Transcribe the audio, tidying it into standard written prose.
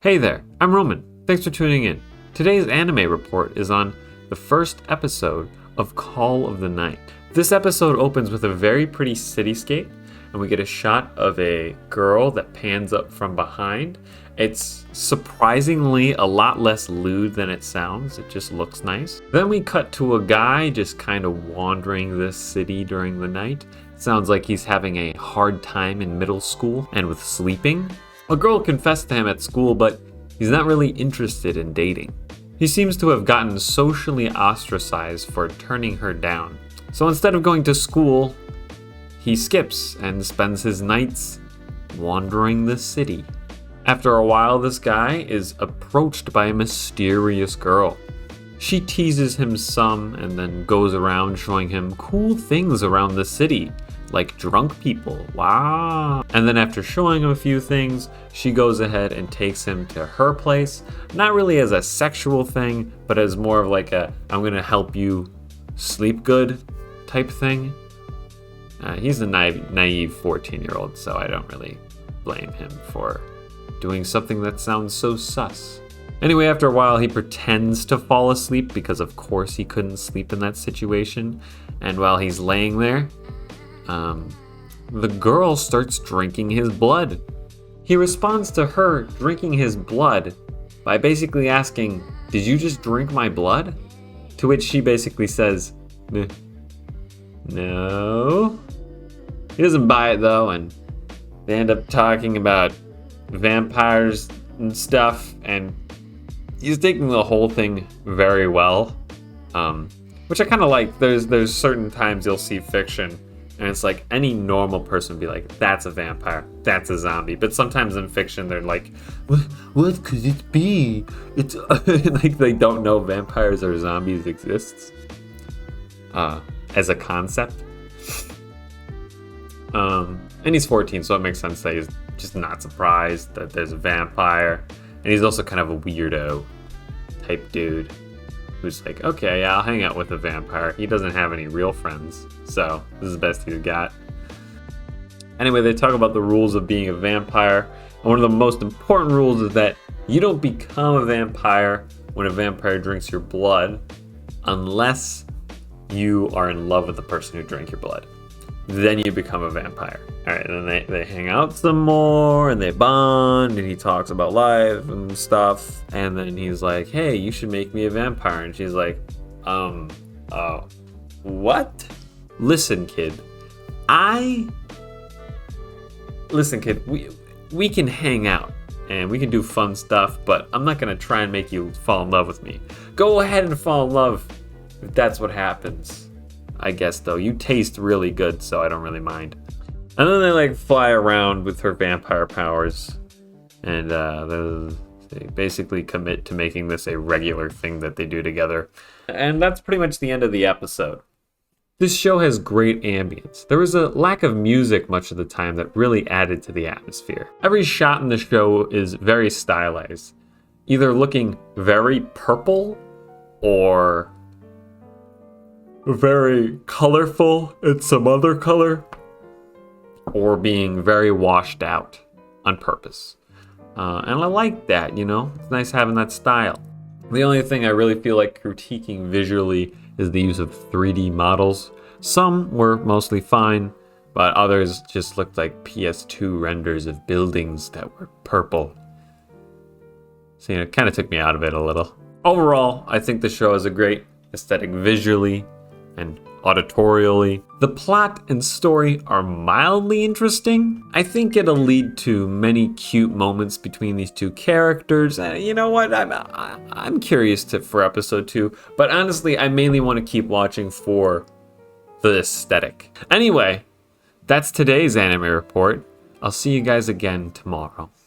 Hey there, I'm Roman. Thanks for tuning in. Today's anime report is on the first episode of Call of the Night. This episode opens with a very pretty cityscape, and we get a shot of a girl that pans up from behind. It's surprisingly a lot less lewd than it sounds. It just looks nice. Then we cut to a guy just kind of wandering this city during the night. It sounds like he's having a hard time in middle school and with sleeping. A girl confessed to him at school, but he's not really interested in dating. He seems to have gotten socially ostracized for turning her down. So instead of going to school, he skips and spends his nights wandering the city. After a while, this guy is approached by a mysterious girl. She teases him some and then goes around showing him cool things around the city, like drunk people. Wow. And then after showing him a few things, she goes ahead and takes him to her place. Not really as a sexual thing, but as more of like a, I'm gonna help you sleep good type thing. He's a naive 14-year-old, so I don't really blame him for doing something that sounds so sus. Anyway, after a while, he pretends to fall asleep because of course he couldn't sleep in that situation. And while he's laying there, the girl starts drinking his blood. He responds to her drinking his blood by basically asking, "Did you just drink my blood?" To which she basically says, "No." He doesn't buy it though, and they end up talking about vampires and stuff, and he's taking the whole thing very well, which I kind of like. There's certain times you'll see fiction and it's like any normal person would be like, that's a vampire, that's a zombie. But sometimes in fiction, they're like, what could it be? It's like they don't know vampires or zombies exists as a concept. And he's 14, so it makes sense that he's just not surprised that there's a vampire. And he's also kind of a weirdo type dude who's like, okay, yeah, I'll hang out with a vampire. He doesn't have any real friends, so this is the best he's got. Anyway, they talk about the rules of being a vampire. And one of the most important rules is that you don't become a vampire when a vampire drinks your blood unless you are in love with the person who drank your blood. Then you become a vampire. All right, and then they hang out some more and they bond and he talks about life and stuff. And then he's like, hey, you should make me a vampire. And she's like, what? Listen, kid, we can hang out and we can do fun stuff, but I'm not gonna try and make you fall in love with me. Go ahead and fall in love if that's what happens. I guess though, you taste really good, so I don't really mind. And then they like fly around with her vampire powers, and they basically commit to making this a regular thing that they do together. And that's pretty much the end of the episode. This show has great ambience. There was a lack of music much of the time that really added to the atmosphere. Every shot in the show is very stylized, either looking very purple or very colorful in some other color, or being very washed out on purpose. And I like that, you know? It's nice having that style. The only thing I really feel like critiquing visually is the use of 3D models. Some were mostly fine, but others just looked like PS2 renders of buildings that were purple. So, you know, it kind of took me out of it a little. Overall, I think the show has a great aesthetic visually and auditorially. The plot and story are mildly interesting. I think it'll lead to many cute moments between these two characters. And you know what? I'm curious for episode 2, but honestly, I mainly want to keep watching for the aesthetic. Anyway, that's today's anime report. I'll see you guys again tomorrow.